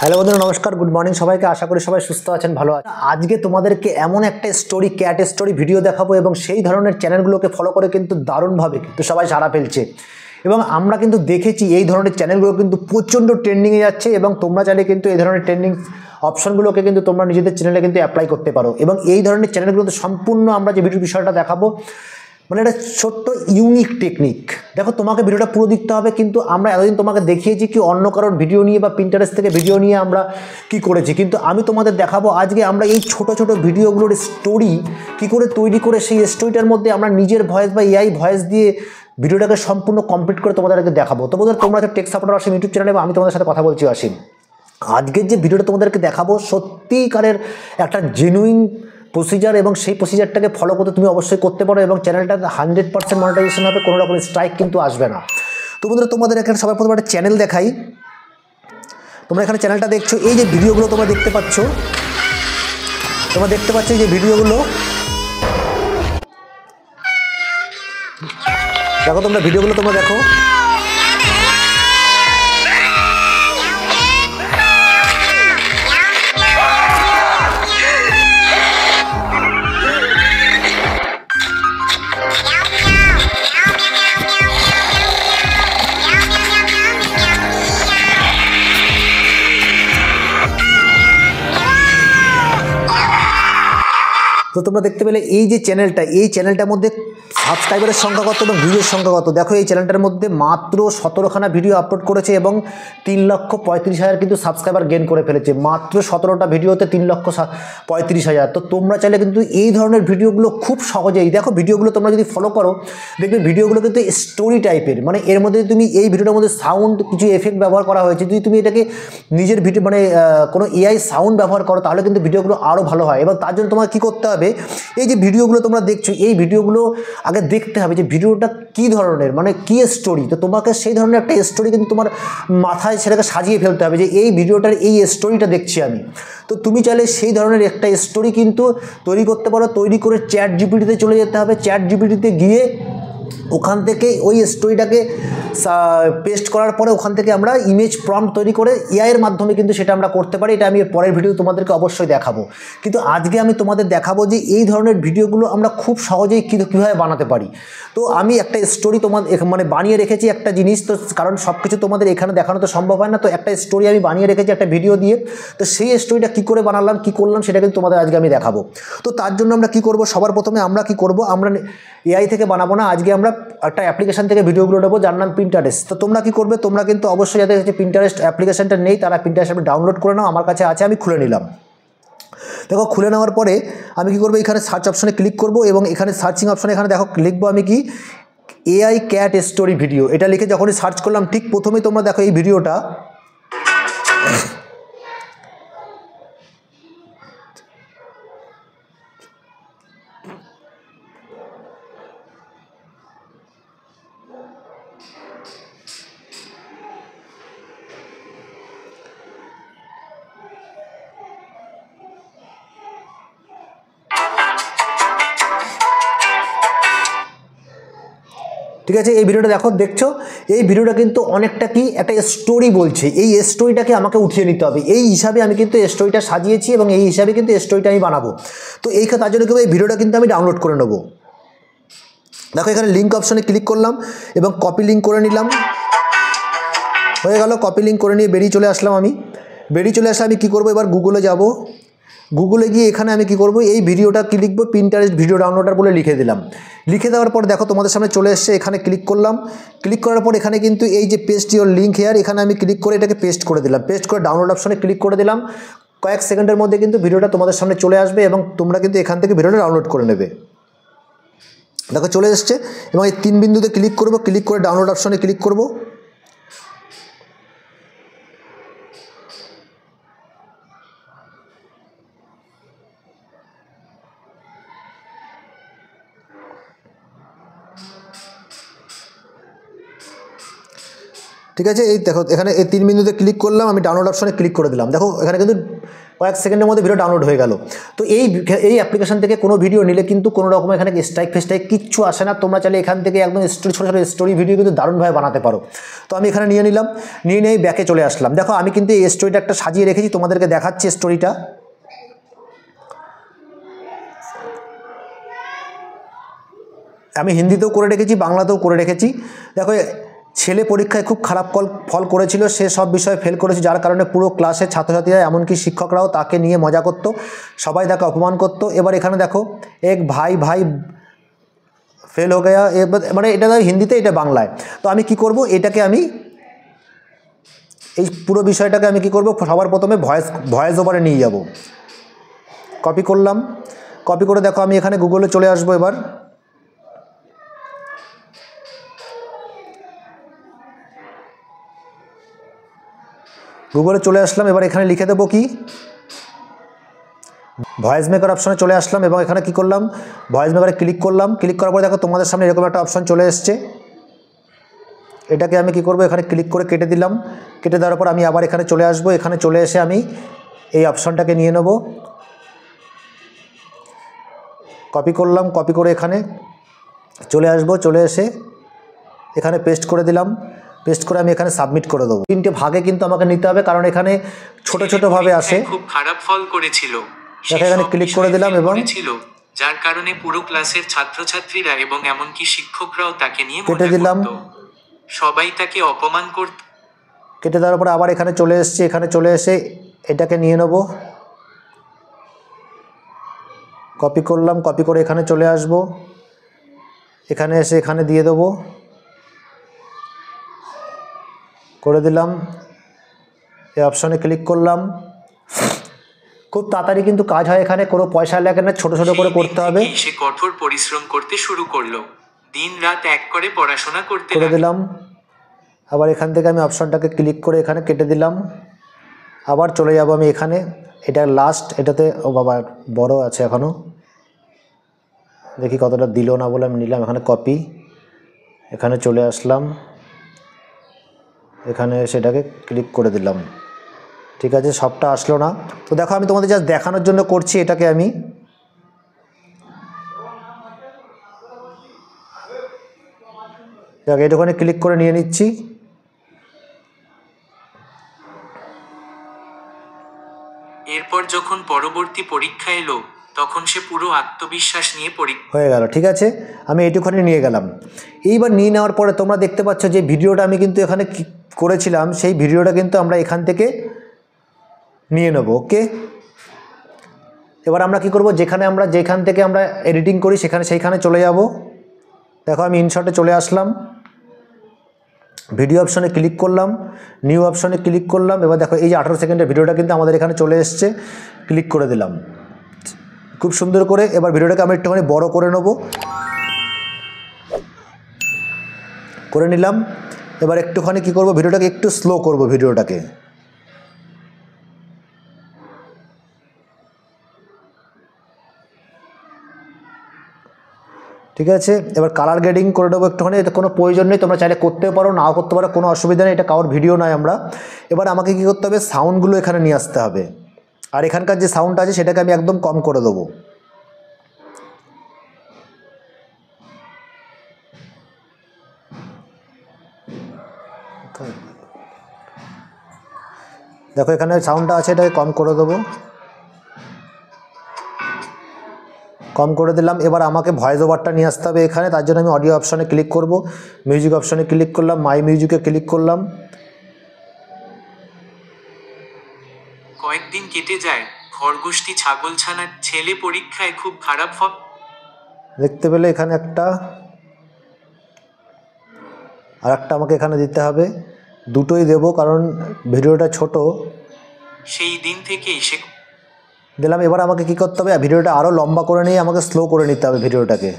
Hello বন্ধুরা, নমস্কার, good morning সবাইকে। আশা করি সবাই সুস্থ আছেন, ভালো আছেন। আজকে তোমাদেরকে এমন একটা স্টোরি, ক্যাট স্টোরি ভিডিও দেখাবো এবং সেই ধরনের চ্যানেলগুলোকে ফলো করে কিন্তু দারুণভাবে কিন্তু সবাই সাড়া ফেলছে এবং আমরা কিন্তু দেখেছি এই ধরনের চ্যানেলগুলো কিন্তু প্রচণ্ড ট্রেন্ডিংয়ে যাচ্ছে এবং তোমরা চাইলে কিন্তু এই ধরনের ট্রেন্ডিং অপশনগুলোকে কিন্তু তোমরা নিজেদের চ্যানেলে কিন্তু অ্যাপ্লাই করতে পারো। এবং এই ধরনের চ্যানেলগুলোতে সম্পূর্ণ আমরা যে ভিডিও বিষয়টা দেখাবো, মানে একটা ছোট্ট ইউনিক টেকনিক। দেখো, তোমাকে ভিডিওটা পুরো দেখতে হবে, কিন্তু আমরা এতদিন তোমাকে দেখিয়েছি কি অন্য কারোর ভিডিও নিয়ে বা পিন্টারেস্ট থেকে ভিডিও নিয়ে আমরা কি করেছি, কিন্তু আমি তোমাদের দেখাবো আজকে আমরা এই ছোট ছোট ভিডিওগুলোর স্টোরি কি করে তৈরি করে সেই স্টোরিটার মধ্যে আমরা নিজের ভয়েস বা এআই ভয়েস দিয়ে ভিডিওটাকে সম্পূর্ণ কমপ্লিট করে তোমাদেরকে দেখাবো। তো বন্ধুরা, তোমরা টেক সাপোর্টার আসিম ইউটিউব চ্যানেলে, আমি তোমাদের সাথে কথা বলছি আসিম। আজকের যে ভিডিওটা তোমাদেরকে দেখাবো সত্যিকারের একটা জেনুইন প্রসিজার এবং সেই প্রসিজারটাকে ফলো করতে তুমি অবশ্যই করতে পারো এবং চ্যানেলটা 100% মনিটাইজেশন হবে, কোনো রকম স্ট্রাইক কিন্তু আসবে না। তো বন্ধুরা, তোমাদের এখানে সবার প্রথমে একটা চ্যানেল দেখাই। তোমরা এখানে চ্যানেলটা দেখছো, এই যে ভিডিওগুলো তোমরা দেখতে পাচ্ছ এই যে ভিডিওগুলো দেখো, তোমরা ভিডিওগুলো তোমরা দেখো। তো তোমরা দেখতে পেলে এই যে চ্যানেলটা, এই চ্যানেলটার মধ্যে সাবস্ক্রাইবারের সংখ্যা কত এবং ভিডিওর সংখ্যা কত। দেখো, এই চ্যানেলটার মধ্যে মাত্র 17খানা ভিডিও আপলোড করেছে এবং 3,35,000 কিন্তু সাবস্ক্রাইবার গেন করে ফেলেছে। মাত্র 17টা ভিডিওতে 3,35,000। তো তোমরা চাইলে কিন্তু এই ধরনের ভিডিওগুলো খুব সহজেই, দেখো ভিডিওগুলো তোমরা যদি ফলো করো দেখবে ভিডিওগুলো কিন্তু স্টোরি টাইপের, মানে এর মধ্যে তুমি এই ভিডিওটার মধ্যে সাউন্ড কিছু এফেক্ট ব্যবহার করা হয়েছে। যদি তুমি এটাকে নিজের ভিডিও মানে কোনো এআই সাউন্ড ব্যবহার করো তাহলে কিন্তু ভিডিওগুলো আরও ভালো হয়। এবং তার জন্য তোমার কী করতে হবে, এই যে ভিডিওগুলো তোমরা দেখছো এই ভিডিওগুলো আগে দেখতে হবে যে ভিডিওটা কী ধরনের, মানে কী স্টোরি। তো তোমাকে সেই ধরনের একটা স্টোরি কিন্তু তোমার মাথায় সেটাকে সাজিয়ে ফেলতে হবে যে এই ভিডিওটার এই স্টোরিটা দেখছি আমি। তো তুমি চাইলে সেই ধরনের একটা স্টোরি কিন্তু তৈরি করতে পারো। তৈরি করে চ্যাট জিপিটিতে চলে যেতে হবে। চ্যাট জিপিটিতে গিয়ে ওখান থেকে ওই স্টোরিটাকে পেস্ট করার পরে ওখান থেকে আমরা ইমেজ প্রম্পট তৈরি করে এআইয়ের মাধ্যমে কিন্তু সেটা আমরা করতে পারি। এটা আমি পরের ভিডিও তোমাদেরকে অবশ্যই দেখাবো, কিন্তু আজকে আমি তোমাদের দেখাবো যে এই ধরনের ভিডিওগুলো আমরা খুব সহজেই কীভাবে বানাতে পারি। তো আমি একটা স্টোরি তোমাদের মানে বানিয়ে রেখেছি একটা জিনিস, তো কারণ সব কিছু তোমাদের এখানে দেখানো তো সম্ভব হয় না। তো একটা স্টোরি আমি বানিয়ে রেখেছি একটা ভিডিও দিয়ে, তো সেই স্টোরিটা কী করে বানালাম কী করলাম সেটা কিন্তু তোমাদের আজকে আমি দেখাবো। তো তার জন্য আমরা কী করব, সবার প্রথমে আমরা কী করব, আমরা এআই থেকে বানাবো না, আজকে আমরা একটা অ্যাপ্লিকেশন থেকে ভিডিওগুলো নেবো যার নাম পিন্টারেস্ট। তো তোমরা কী করবে, তোমরা কিন্তু অবশ্যই যাদের কাছে পিন্টারেস্ট অ্যাপ্লিকেশনটা নেই তারা পিন্টারেস্ট ডাউনলোড করে নাও। আমার কাছে আছে, আমি খুলে নিলাম। দেখো, খুলে নেওয়ার পরে আমি কী করবো, এখানে সার্চ অপশনে ক্লিক করব এবং এখানে সার্চিং অপশনে এখানে দেখো লিখবো আমি কি এআই ক্যাট স্টোরি ভিডিও। এটা লিখে যখনই সার্চ করলাম ঠিক প্রথমেই তোমরা দেখো এই ভিডিওটা ঠিক আছে। এই ভিডিওটা দেখছো এই ভিডিওটা কিন্তু অনেকটা কি একটা স্টোরি বলছে। এই স্টোরিটাকে আমাকে উঠিয়ে নিতে হবে, এই হিসাবে আমি কিন্তু স্টোরিটা সাজিয়েছি এবং এই হিসাবে কিন্তু স্টোরিটা আমি বানাবো। তো তার জন্য এই ভিডিওটা কিন্তু আমি ডাউনলোড করে নেবো। দেখো, এখানে লিঙ্ক অপশনে ক্লিক করলাম এবং কপি লিঙ্ক করে নিলাম। হয়ে গেল, কপি লিঙ্ক করে নিয়ে বেরিয়ে চলে আসলাম। আমি কী করবো, এবার গুগলে যাব। গুগলে গিয়ে এখানে আমি কী করবো, এই ভিডিওটা কি লিখবো, পিন্টারেস্ট ভিডিও ডাউনলোডার বলে লিখে দিলাম। লিখে দেওয়ার পর দেখো তোমাদের সামনে চলে এসছে। এখানে ক্লিক করলাম। ক্লিক করার পর এখানে কিন্তু এই যে পেস্ট ইওর লিঙ্ক হেয়ার, এখানে আমি ক্লিক করে এটাকে পেস্ট করে দিলাম। পেস্ট করে ডাউনলোড অপশনে ক্লিক করে দিলাম। কয়েক সেকেন্ডের মধ্যে কিন্তু ভিডিওটা তোমাদের সামনে চলে আসবে এবং তোমরা কিন্তু এখান থেকে ভিডিওটা ডাউনলোড করে নেবে। দেখো, চলে এসছে এবং এই 3 বিন্দুতে ক্লিক করব, ক্লিক করে ডাউনলোড অপশনে ক্লিক করব। ঠিক আছে, এই দেখো এখানে এই 3 বিন্দুতে ক্লিক করলাম, আমি ডাউনলোড অপশনে ক্লিক করে দিলাম। দেখো, এখানে কিন্তু কয়েক সেকেন্ডের মধ্যে ভিডিও ডাউনলোড হয়ে গেল। তো এই অ্যাপ্লিকেশন থেকে কোনো ভিডিও নিলে কিন্তু কোনো রকম এখানে স্ট্রাইক ফেস্ট্রাইক কিচ্ছু আসে না। তোমরা চাইলে এখান থেকে একদম স্টোরি, ছোটো ছোটো স্টোরি ভিডিও কিন্তু দারুণভাবে বানাতে পারো। তো আমি এখানে নিয়ে নিলাম, নিয়ে ব্যাকে চলে আসলাম। দেখো আমি কিন্তু এই স্টোরিটা একটা সাজিয়ে রেখেছি, তোমাদেরকে দেখাচ্ছি স্টোরিটা। আমি হিন্দিতেও করে রেখেছি, বাংলাতেও করে রেখেছি। দেখো ছেলে পরীক্ষায় খুব খারাপ ফল করেছিল, সে সব বিষয়ে ফেল করেছে, যার কারণে পুরো ক্লাসের ছাত্রছাত্রীরা এমনকি শিক্ষকরাও তাকে নিয়ে মজা করত, সবাই তাকে অপমান করত। এবার এখানে দেখো এক ভাই ফেল হয়ে গেয়া, মানে এটা হিন্দিতে, এটা বাংলায়। তো আমি কি করব, এটাকে আমি এই পুরো বিষয়টাকে আমি কি করব, সবার প্রথমে ভয়েস ওভারে নিয়ে যাব। কপি করলাম, কপি করে দেখো আমি এখানে গুগলে চলে আসবো। এবার গুগলে চলে আসলাম। এবার এখানে লিখে দেবো কি, ভয়েস মেকার অপশনে চলে আসলাম এবং এখানে কি করলাম, ভয়েস মেকারে ক্লিক করলাম। ক্লিক করার পরে দেখো তোমাদের সামনে এরকম একটা অপশন চলে এসছে। এটাকে আমি কি করব, এখানে ক্লিক করে কেটে দিলাম। কেটে দেওয়ার পর আমি আবার এখানে চলে আসব। এখানে চলে এসে আমি এই অপশনটাকে নিয়ে নেব, কপি করলাম, কপি করে এখানে চলে আসব। চলে এসে এখানে পেস্ট করে দিলাম। পেস্ট করে আমি এখানে সাবমিট করে দেবো। 3টে ভাগে কিন্তু আমাকে নিতে হবে, কারণ এখানে ছোট ছোট ভাবে আসে। খুব খারাপ ফল করেছিল, দেখো এখানে ক্লিক করে দিলাম এবং যার কারণে পুরো ক্লাসের ছাত্রছাত্রীরা এবং এমনকি শিক্ষকরাও তাকে নিয়ে কেটে দিলাম, সবাই তাকে অপমান করত। কেটে দেওয়ার পরে আবার এখানে চলে এসেছি। এখানে চলে এসে এটাকে নিয়ে নেব, কপি করলাম, কপি করে এখানে চলে আসব। এখানে এসে এখানে দিয়ে দেবো, করে দিলাম। এই অপশনে ক্লিক করলাম। খুব তাড়াতাড়ি কিন্তু কাজ হয়, এখানে কোনো পয়সা লাগে না, ছোট ছোট করে করতে হবে। সে কঠোর পরিশ্রম করতে শুরু করলো, দিন রাত এক করে পড়াশোনা করতে করে দিলাম। আবার এখান থেকে আমি অপশনটাকে ক্লিক করে এখানে কেটে দিলাম। আবার চলে যাব আমি এখানে, এটা লাস্ট, এটাতে ও বাবা বড় আছে এখনও, দেখি কতটা দিল না বলে আমি নিলাম। এখানে কপি, এখানে চলে আসলাম, এখানে সেটাকে ক্লিক করে দিলাম। ঠিক আছে, সবটা আসলো না। তো দেখো আমি তোমাদের জাস্ট দেখানোর জন্য করছি এটাকে। আমি দেখো এটাখানে ক্লিক করে নিয়ে নিচ্ছি। এরপর যখন পরবর্তী পরীক্ষা এলো, তখন সে পুরো আত্মবিশ্বাস নিয়ে হয়ে গেল। ঠিক আছে, আমি এইটুখানি নিয়ে গেলাম। এইবার নিয়ে নেওয়ার পরে তোমরা দেখতে পাচ্ছ যে ভিডিওটা আমি কিন্তু এখানে করেছিলাম, সেই ভিডিওটা কিন্তু আমরা এখান থেকে নিয়ে নেব। ওকে, এবার আমরা কি করব, যেখান থেকে আমরা এডিটিং করি সেইখানে চলে যাব। দেখো আমি ইনশটে চলে আসলাম, ভিডিও অপশনে ক্লিক করলাম, নিউ অপশনে ক্লিক করলাম। এবার দেখো এই যে 18 সেকেন্ডের ভিডিওটা কিন্তু আমাদের এখানে চলে এসছে। ক্লিক করে দিলাম খুব সুন্দর করে। এবার ভিডিওটাকে আমি একটুখানি বড় করে নেব, করে নিলাম। এবার একটুখানি কি করব, ভিডিওটাকে একটু স্লো করব ভিডিওটাকে। ঠিক আছে, এবার কালার গ্রেডিং করে দেবো একটুখানি। এটা কোনো প্রয়োজন নেই, তোমরা চাইলে করতেও পারো, নাও করতে পারো, কোনো অসুবিধা নেই, এটা কারোর ভিডিও নয়। এবার আমাকে কী করতে হবে, সাউন্ডগুলো এখানে নিয়ে আসতে হবে। আর এখানকার যে সাউন্ডটা আছে সেটাকে আমি একদম কম করে দেবো। দেখো এখানে সাউন্ডটা আছে, এটাকে কম করে দেবো, কম করে দিলাম। এবার আমাকে ভয়েস ওভারটা নিয়ে আসতে হবে এখানে, তার জন্য আমি অডিও অপশনে ক্লিক করব, মিউজিক অপশনে ক্লিক করলাম, মাই মিউজিকে ক্লিক করলাম। কয়েকদিন কেটে যায়, খরগোশটি ছাগলছানার ছেলে পরীক্ষায় খুব খারাপ ফল। দেখতে পেলে এখানে একটা, আর একটা আমাকে এখানে দিতে হবে, দুটোই দেব কারণ ভিডিওটা ছোট। সেই দিন থেকেই সে দিলাম। এবার আমাকে কি করতে হবে, ভিডিওটা আরও লম্বা করে নিয়ে আমাকে স্লো করে নিতে হবে ভিডিওটাকে।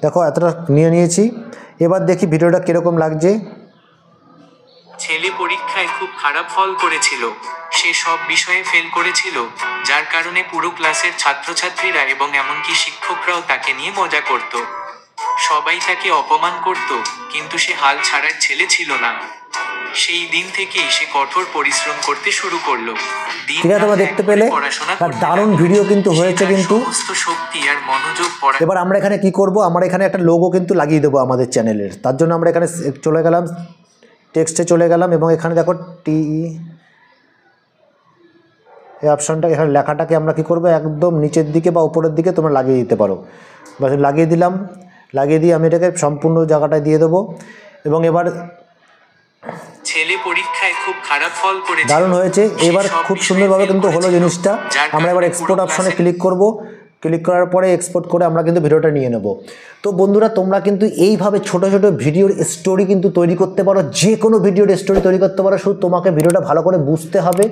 দেখো এতটা নিয়েছি। এবার দেখি ভিডিওটা কীরকম লাগছে। ছেলে পরীক্ষায় খুব খারাপ ফল করেছিল। সে সব বিষয়ে ফেল করেছিল, যার কারণে পুরো ক্লাসের ছাত্রছাত্রীরা এবং এমনকি শিক্ষকরাও তাকে নিয়ে মজা করত। সবাই তাকে অপমান করত, কিন্তু সে হাল ছাড়ার ছেলে ছিল না। সেই দিন থেকেই সে কঠোর পরিশ্রম করতে শুরু করলো। দিন ঠিক আছে, তোমরা রাত দেখতে এক করে পেলে পড়াশোনা তার করতে দারুণ লাগলো। ভিডিও কিন্তু সে হয়েছে। তার কিন্তু সমস্ত শক্তি আর মনোযোগ পড়া এবার আমরা এখানে কি করব, আমরা এখানে একটা লোগো কিন্তু লাগিয়ে দেবো আমাদের চ্যানেলের। তার জন্য আমরা এখানে চলে গেলাম, টেক্সটে চলে গেলাম এবং এখানে দেখো এই অপশনটা, এখানে লেখাটাকে আমরা কি করব, একদম নিচের দিকে বা উপরের দিকে তোমরা লাগিয়ে দিতে পারো। বাস লাগিয়ে দিলাম, লাগিয়ে দিয়ে আমি এটাকে সম্পূর্ণ জায়গাটায় দিয়ে দেবো। এবং এবার ছেলে পরীক্ষায় খুব খারাপ ফল করেছিল। দারুণ হয়েছে, এবার সে সব খুব বিষয়ে সুন্দরভাবে ফেল কিন্তু হলো করেছিল, জিনিসটা। যার আমরা এবার কারণে এক্সপোর্ট পুরো অপশনে ক্লাসে ক্লিক করব, ক্লিক করার পরে এক্সপোর্ট করে আমরা কিন্তু ভিডিওটা নিয়ে নেব। তো বন্ধুরা, তোমরা কিন্তু এইভাবে ছোট ছোট ভিডিওর স্টোরি কিন্তু তৈরি করতে পারো, যে কোনো ভিডিওর স্টোরি তৈরি করতে পারো। শুধু তোমাকে ভিডিওটা ভালো করে বুঝতে হবে,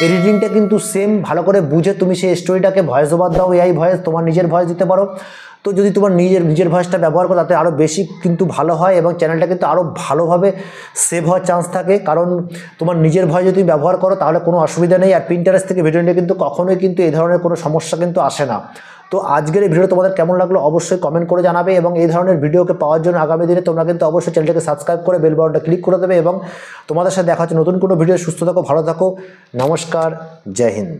এডিটিংটা কিন্তু সেম ভালো করে বুঝে তুমি সেই স্টোরিটাকে ভয়েস ওভার দাও, এআই ভয়েস, তোমার নিজের ভয়েস দিতে পারো। তো যদি তোমার নিজের ভয়েসটা ব্যবহার করো তাতে আরও বেশি কিন্তু ভালো হয় এবং চ্যানেলটা কিন্তু আরও ভালোভাবে সেভ হওয়ার চান্স থাকে। কারণ তোমার নিজের ভয়েস যদি তুমি ব্যবহার করো তাহলে কোনো অসুবিধা নেই। আর পিন্টারেস্ট থেকে ভিডিও নিয়ে কিন্তু কখনোই কিন্তু এই ধরনের কোনো সমস্যা কিন্তু আসে না। তো আজকের এই ভিডিও তোমাদের কেমন লাগলো অবশ্যই কমেন্ট করে জানাবে, এবং এই ধরনের ভিডিওকে পাওয়ার জন্য আগামী দিনে তোমরা কিন্তু অবশ্যই চ্যানেলটাকে সাবস্ক্রাইব করে বেল বাটনটা ক্লিক করে দেবে। এবং তোমাদের সাথে দেখা হচ্ছে নতুন কোনো ভিডিও। সুস্থ থাকো, ভালো থাকো, নমস্কার, জয় হিন্দ।